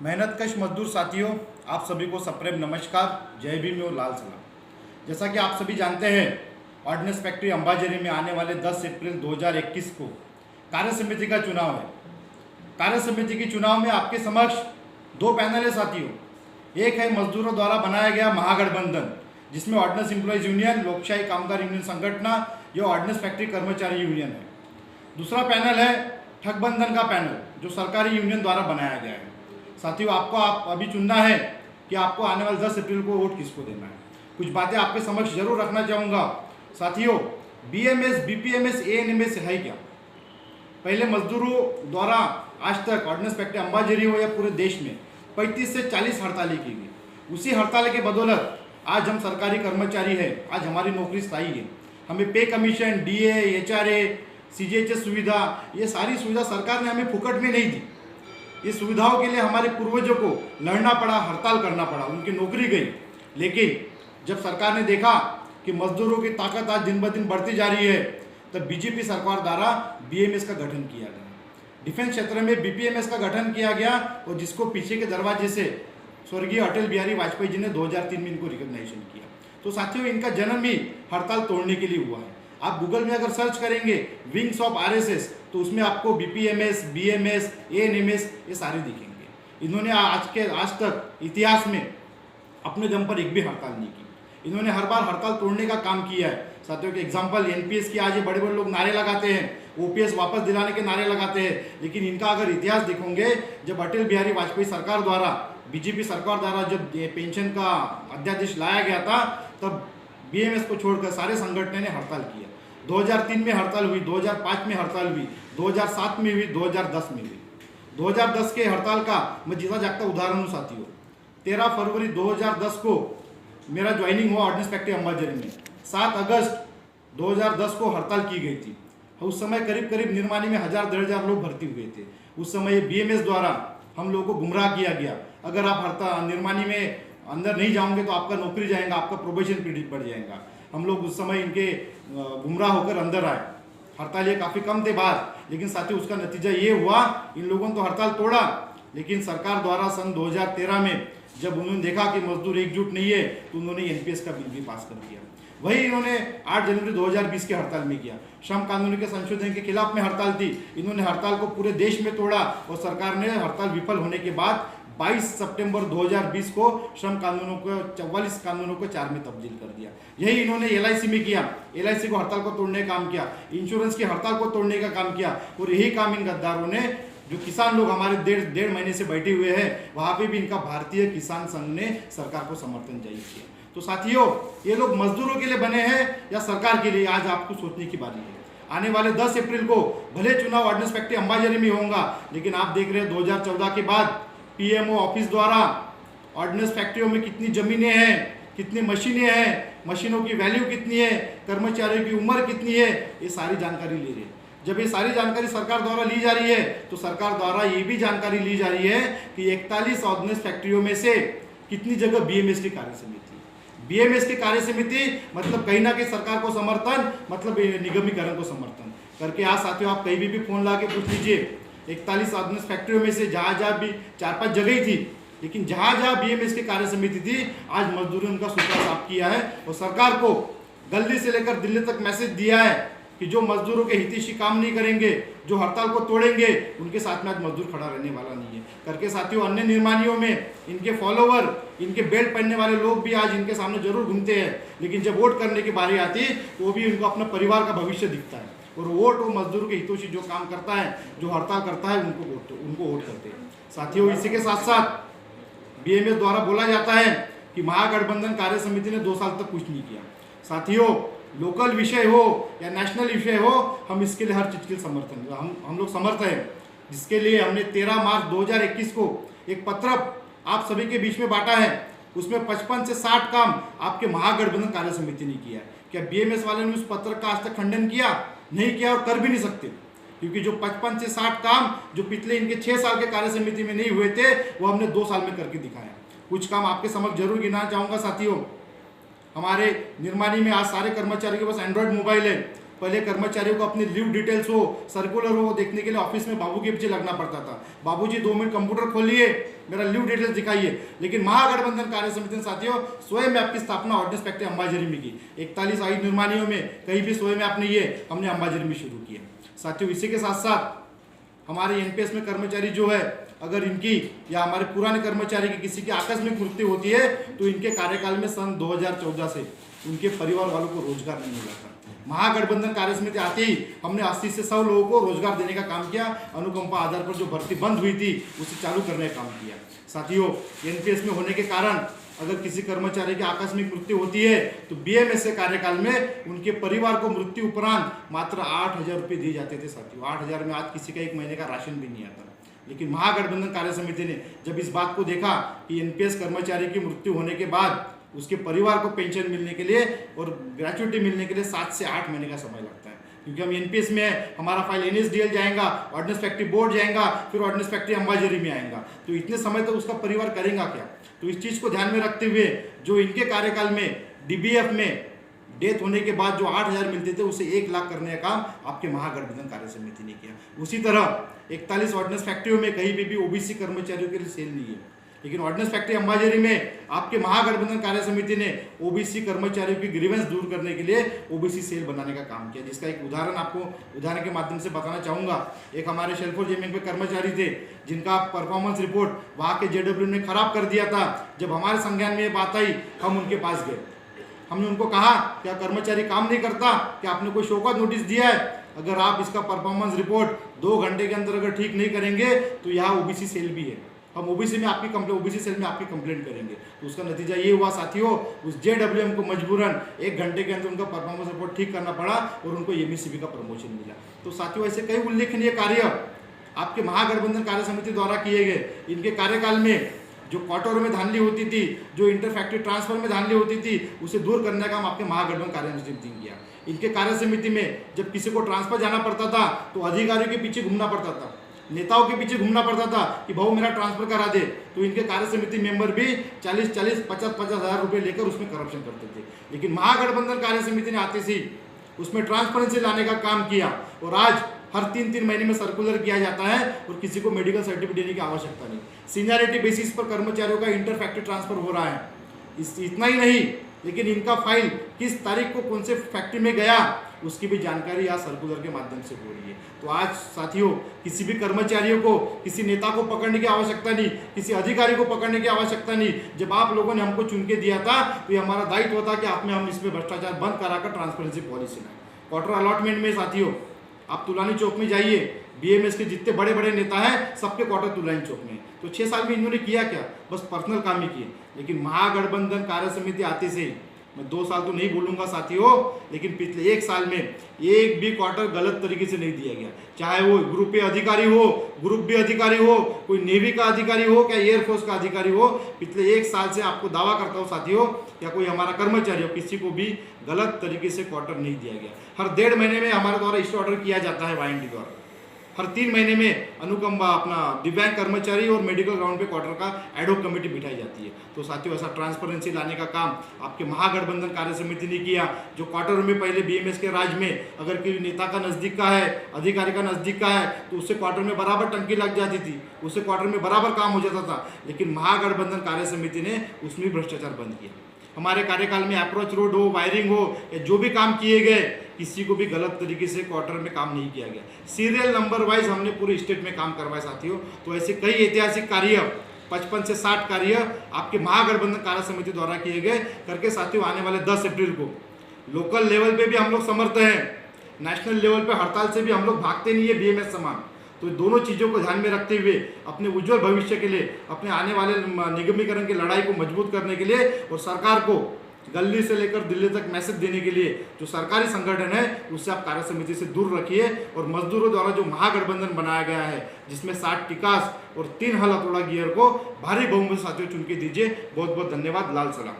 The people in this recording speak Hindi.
मेहनतकश मजदूर साथियों, आप सभी को सप्रेम नमस्कार, जय भीम और लाल सलाम। जैसा कि आप सभी जानते हैं, ऑर्डिनेंस फैक्ट्री अंबाझरी में आने वाले 10 अप्रैल 2021 को कार्य समिति का चुनाव है। कार्य समिति के चुनाव में आपके समक्ष दो पैनल है साथियों। एक है मजदूरों द्वारा बनाया गया महागठबंधन, जिसमें ऑर्डिनेंस एम्प्लॉयज यूनियन, लोकशाही कामगार यूनियन संगठन, जो ऑर्डिनेंस फैक्ट्री कर्मचारी यूनियन है। दूसरा पैनल है ठगबंधन का पैनल, जो सरकारी यूनियन द्वारा बनाया गया है। साथियों, आप अभी चुनना है कि आपको आने वाले 10 अप्रैल को वोट किसको देना है। कुछ बातें आपके समक्ष जरूर रखना चाहूँगा साथियों। बीएमएस, बीपीएमएस, एएनएमएस है क्या? पहले मजदूरों द्वारा आज तक ऑर्डिनेंस फैक्ट्री अंबाझरी हो या पूरे देश में 35 से 40 हड़तालें की गई। उसी हड़ताल के बदौलत आज हम सरकारी कर्मचारी हैं, आज हमारी नौकरी स्थायी है। हमें पे कमीशन, डीए, एचआरए, सीजीएचएस सुविधा, ये सारी सुविधा सरकार ने हमें फुकट में नहीं दी। ये सुविधाओं के लिए हमारे पूर्वजों को लड़ना पड़ा, हड़ताल करना पड़ा, उनकी नौकरी गई। लेकिन जब सरकार ने देखा कि मजदूरों की ताकत आज दिन ब दिन बढ़ती जा रही है, तब बीजेपी सरकार द्वारा बीएमएस का गठन किया गया। डिफेंस क्षेत्र में बीपीएमएस का गठन किया गया, और जिसको पीछे के दरवाजे से स्वर्गीय अटल बिहारी वाजपेयी जी ने 2003 में इनको रिकॉग्नाइजेशन किया। तो साथियों, इनका जन्म ही हड़ताल तोड़ने के लिए हुआ है। आप गूगल में अगर सर्च करेंगे विंग्स ऑफ आरएसएस, तो उसमें आपको बीपीएमएस, बीएमएस, एएनएमएस ये सारे दिखेंगे। इन्होंने आज तक इतिहास में अपने दम पर एक भी हड़ताल नहीं की। इन्होंने हर बार हड़ताल तोड़ने का काम किया है। साथियों के एग्जाम्पल एनपीएस की आज ये बड़े बड़े लोग नारे लगाते हैं, ओपीएस वापस दिलाने के नारे लगाते हैं। लेकिन इनका अगर इतिहास देखोगे, जब अटल बिहारी वाजपेयी सरकार द्वारा, बीजेपी सरकार द्वारा जब पेंशन का अध्यादेश लाया गया था, तब बीएमएस को छोड़कर सारे संगठनों ने हड़ताल किया। 2003 में हड़ताल हुई, 2005 में हड़ताल हुई, 2007 में हुई, 2010 में हुई। 2010 के हड़ताल का मैं जीता जागता उदाहरण हूँ साथियों। 13 फरवरी 2010 को मेरा ज्वाइनिंग हुआ ऑर्डिनेंस फैक्ट्री अंबाझरी में। 7 अगस्त 2010 को हड़ताल की गई थी। उस समय करीब निर्माणी में 1000-1500 लोग भर्ती हुए थे। उस समय बीएमएस द्वारा हम लोगों को गुमराह किया गया। अगर आप हड़ताल निर्माणी में अंदर नहीं जाओगे तो आपका नौकरी जाएगा, आपका प्रोबेशन पीरियड बढ़ जाएगा। हम लोग उस समय इनके गुमराह होकर अंदर आए। हड़ताल ये काफ़ी कम थे बाहर, लेकिन साथ ही उसका नतीजा ये हुआ, इन लोगों ने तो हड़ताल तोड़ा, लेकिन सरकार द्वारा सन 2013 में जब उन्होंने देखा कि मजदूर एकजुट नहीं है, तो उन्होंने एनपीएस का बिल भी पास कर दिया। वही इन्होंने 8 जनवरी 2020 के हड़ताल में किया। श्रम कानून के संशोधन के खिलाफ में हड़ताल थी। इन्होंने हड़ताल को पूरे देश में तोड़ा, और सरकार ने हड़ताल विफल होने के बाद 22 सितंबर 2020 को श्रम कानूनों को 44 कानूनों को 4 में तब्दील कर दिया। यही इन्होंने एलआईसी में किया। एलआईसी को हड़ताल को तोड़ने का काम किया, इंश्योरेंस की हड़ताल को तोड़ने का काम किया। और यही काम इन गद्दारों ने, जो किसान लोग हमारे डेढ़ महीने से बैठे हुए हैं, वहां पे भी इनका भारतीय किसान संघ ने सरकार को समर्थन जारी किया। तो साथियों, ये लोग मजदूरों के लिए बने हैं या सरकार के लिए, आज आपको सोचने की बारी है। आने वाले 10 अप्रैल को भले चुनाव ऑर्डिनेंस फैक्ट्री अंबाझरी में होगा, लेकिन आप देख रहे हैं 2014 के बाद पीएमओ ऑफिस द्वारा ऑर्डिनेंस फैक्ट्रियों में कितनी जमीनें हैं, कितनी मशीनें हैं, मशीनों की वैल्यू कितनी है, कर्मचारियों की उम्र कितनी है, ये सारी जानकारी ले रहे हैं। जब ये सारी जानकारी सरकार द्वारा ली जा रही है, तो सरकार द्वारा ये भी जानकारी ली जा रही है कि 41 ऑर्डिनेंस फैक्ट्रियों में से कितनी जगह बीएमएस की कार्य समिति। बीएमएस की कार्य समिति मतलब कहीं ना कहीं सरकार को समर्थन, मतलब निगमीकरण को समर्थन करके। आज साथियों, आप कहीं भी फोन ला के पूछ लीजिए, 41 ऑर्डिनेंस फैक्ट्रियों में से जहाँ भी 4-5 जगह ही थी, लेकिन जहाँ बीएमएस की कार्य समिति थी, आज मजदूरों ने उनका सूत्रा साफ किया है। और सरकार को गली से लेकर दिल्ली तक मैसेज दिया है कि जो मजदूरों के हितैषी काम नहीं करेंगे, जो हड़ताल को तोड़ेंगे, उनके साथ में आज मजदूर खड़ा रहने वाला नहीं है करके। साथियों, अन्य निर्माणियों में इनके फॉलोवर, इनके बेल्ट पहनने वाले लोग भी आज इनके सामने जरूर घूमते हैं, लेकिन जब वोट करने की बारी आती है, तो वो भी उनको अपना परिवार का भविष्य दिखता है। और वोट वो मजदूरों के हितों से जो काम करता है, जो हड़ताल करता है, उनको वोट करते हैं। साथियों, इसी के साथ साथ बीएमएस द्वारा बोला जाता है कि महागठबंधन कार्य समिति ने 2 साल तक कुछ नहीं किया। साथियों, लोकल विषय हो या नेशनल विषय हो, हम इसके लिए हर चीज़ के समर्थन, हम लोग समर्थ हैं। जिसके लिए हमने 13 मार्च 2021 को एक पत्र आप सभी के बीच में बांटा है। उसमें 55 से 60 काम आपके महागठबंधन कार्य समिति ने किया है। क्या बीएमएस वाले ने उस पत्र का आज तक खंडन किया? नहीं किया, और कर भी नहीं सकते, क्योंकि जो 55 से 60 काम जो पिछले इनके 6 साल के कार्य समिति में नहीं हुए थे, वो हमने 2 साल में करके दिखाया। कुछ काम आपके समक्ष जरूर गिनाना चाहूँगा साथियों। हमारे निर्माणी में आज सारे कर्मचारियों के पास एंड्रॉयड मोबाइल है। पहले कर्मचारियों को अपनी लीव डिटेल्स हो, सर्कुलर हो, देखने के लिए ऑफिस में बाबू के पीछे लगना पड़ता था। बाबूजी 2 मिनट कंप्यूटर खोलिए, मेरा लीव डिटेल्स दिखाइए। लेकिन महागठबंधन कार्य समिति ने साथियों स्वयं आपकी स्थापना ऑर्डिनेंस फैक्ट्री अंबाझरी में की। 41 आयुध निर्माणियों में कहीं भी स्वयं आपने ये हमने अंबाझरी में शुरू किया। साथियों इसी के साथ साथ हमारे एनपीएस में कर्मचारी जो है, अगर इनकी या हमारे पुराने कर्मचारी की किसी की आकस्मिक मृत्यु होती है तो इनके कार्यकाल में सन 2014 से उनके परिवार वालों को रोजगार नहीं मिला था। महागठबंधन कार्य समिति आते ही हमने 80 से 100 लोगों को रोजगार देने का काम किया। अनुकंपा आधार पर जो भर्ती बंद हुई थी उसे चालू करने का काम किया। साथियों एनपीएस में होने के कारण अगर किसी कर्मचारी की आकस्मिक मृत्यु होती है तो बीएमएस के कार्यकाल में उनके परिवार को मृत्यु उपरांत मात्र 8,000 रुपये दिए जाते थे। साथियों 8,000 में आज किसी का 1 महीने का राशन भी नहीं आता। लेकिन महागठबंधन कार्य समिति ने जब इस बात को देखा कि एनपीएस कर्मचारी की मृत्यु होने के बाद उसके परिवार को पेंशन मिलने के लिए और ग्रेच्युटी मिलने के लिए 7 से 8 महीने का समय लगता है, क्योंकि हम एनपीएस में है, हमारा फाइल एनएसडीएल जाएगा, ऑर्डिनेंस फैक्ट्री बोर्ड जाएगा, फिर ऑर्डिनेंस फैक्ट्री अंबाझरी में आएगा। तो इतने समय तो उसका परिवार करेगा क्या? तो इस चीज़ को ध्यान में रखते हुए जो इनके कार्यकाल में डीबीएफ में डेथ होने के बाद जो 8,000 मिलते थे उसे 1 लाख करने का काम आपके महागठबंधन कार्य समिति ने किया। उसी तरह 41 ऑर्डिनेंस फैक्ट्रियों में कहीं भी ओबीसी कर्मचारियों के लिए सेल नहीं है, लेकिन ऑर्डिनेंस फैक्ट्री अंबाझरी में आपके महागठबंधन कार्य समिति ने ओबीसी कर्मचारियों की ग्रीवेंस दूर करने के लिए ओबीसी सेल बनाने का काम किया, जिसका एक उदाहरण के माध्यम से बताना चाहूँगा। एक हमारे शेलफोर जेमिंग पे कर्मचारी थे जिनका परफॉर्मेंस रिपोर्ट वहाँ के जेडब्ल्यू ने खराब कर दिया था। जब हमारे संज्ञान में ये बात आई हम उनके पास गए, हमने उनको कहा क्या कर्मचारी काम नहीं करता, क्या आपने कोई शोकॉज नोटिस दिया है? अगर आप इसका परफॉर्मेंस रिपोर्ट 2 घंटे के अंदर अगर ठीक नहीं करेंगे तो यहाँ ओबीसी सेल भी है, हम ओबीसी सेल में आपकी कंप्लेंट करेंगे। तो उसका नतीजा ये हुआ साथियों, उस जेडब्ल्यूएम को मजबूरन 1 घंटे के अंदर उनका परफॉर्मेंस रिपोर्ट ठीक करना पड़ा और उनको एमईसीबी का प्रमोशन मिला। तो साथियों ऐसे कई उल्लेखनीय कार्य आपके महागठबंधन कार्य समिति द्वारा किए गए। इनके कार्यकाल में जो क्वार्टरों में धांधली होती थी, जो इंटर फैक्ट्री ट्रांसफर में धांधली होती थी, उसे दूर करने का काम आपके महागठबंधन कार्य समिति ने किया। इनके कार्य समिति में जब किसी को ट्रांसफर जाना पड़ता था तो अधिकारियों के पीछे घूमना पड़ता था, नेताओं के पीछे घूमना पड़ता था कि भाऊ मेरा ट्रांसफर करा दे। तो इनके कार्य समिति मेंबर भी 40-40, 50-50 हज़ार रुपये लेकर उसमें करप्शन करते थे। लेकिन महागठबंधन कार्य समिति ने आते ही उसमें ट्रांसपेरेंसी लाने का काम किया और आज हर 3-3 महीने में सर्कुलर किया जाता है और किसी को मेडिकल सर्टिफिकेट देने की आवश्यकता नहीं। सीनियरिटी बेसिस पर कर्मचारियों का इंटर फैक्ट्री ट्रांसफर हो रहा है। इतना ही नहीं, लेकिन इनका फाइल किस तारीख को कौन से फैक्ट्री में गया उसकी भी जानकारी यहाँ सर्कुलर के माध्यम से हो रही है। तो आज साथियों किसी भी कर्मचारियों को, किसी नेता को पकड़ने की आवश्यकता नहीं, किसी अधिकारी को पकड़ने की आवश्यकता नहीं। जब आप लोगों ने हमको चुन के दिया था तो ये हमारा दायित्व था कि हम इसमें भ्रष्टाचार बंद कराकर ट्रांसपेरेंसी पॉलिसी लाएं। क्वार्टर अलॉटमेंट में साथियों आप तुलानी चौक में जाइए, बीएमएस के जितने बड़े बड़े नेता हैं सबके क्वार्टर तुलानी चौक में। तो 6 साल में इन्होंने किया क्या? बस पर्सनल काम ही किए। लेकिन महागठबंधन कार्य समिति आते से, मैं 2 साल तो नहीं बोलूंगा साथियों, लेकिन पिछले 1 साल में एक भी क्वार्टर गलत तरीके से नहीं दिया गया। चाहे वो ग्रुप ए अधिकारी हो, ग्रुप बी अधिकारी हो, कोई नेवी का अधिकारी हो, क्या एयरफोर्स का अधिकारी हो, पिछले 1 साल से आपको दावा करता हूँ साथियों, या कोई हमारा कर्मचारी हो, किसी को भी गलत तरीके से क्वार्टर नहीं दिया गया। हर 1.5 महीने में हमारे द्वारा इश्यू ऑर्डर किया जाता है वाईएनटी द्वारा। हर 3 महीने में अनुकंपा अपना दिव्यांग कर्मचारी और मेडिकल ग्राउंड पे क्वार्टर का एडहोक कमेटी बिठाई जाती है। तो साथियों ऐसा ट्रांसपेरेंसी लाने का काम आपके महागठबंधन कार्य समिति ने किया। जो क्वार्टरों में पहले बीएमएस के राज में अगर कोई नेता का नज़दीक का है, अधिकारी का नज़दीक का है, तो उससे क्वार्टर में बराबर टंकी लग जाती थी, उससे क्वार्टर में बराबर काम हो जाता था। लेकिन महागठबंधन कार्य समिति ने उसमें भ्रष्टाचार बंद किया। हमारे कार्यकाल में अप्रोच रोड हो, वायरिंग हो, या जो भी काम किए गए, किसी को भी गलत तरीके से क्वार्टर में काम नहीं किया गया। सीरियल नंबर वाइज हमने पूरे स्टेट में काम करवाए साथियों। तो ऐसे कई ऐतिहासिक कार्य 55 से 60 कार्य आपके महागठबंधन कार्य समिति द्वारा किए गए करके साथियों आने वाले 10 अप्रैल को लोकल लेवल पे भी हम लोग समर्थ हैं, नेशनल लेवल पे हड़ताल से भी हम लोग भागते नहीं है बीएमएस समान। तो दोनों चीज़ों को ध्यान में रखते हुए अपने उज्जवल भविष्य के लिए, अपने आने वाले निगमीकरण की लड़ाई को मजबूत करने के लिए और सरकार को गली से लेकर दिल्ली तक मैसेज देने के लिए जो सरकारी संगठन है उससे आप कार्य समिति से दूर रखिए। और मजदूरों द्वारा जो महागठबंधन बनाया गया है जिसमें 60 टिकास और 3 हल हथौड़ा गियर को भारी बहुमत साथियों चुन के दीजिए। बहुत बहुत धन्यवाद। लाल सलाम।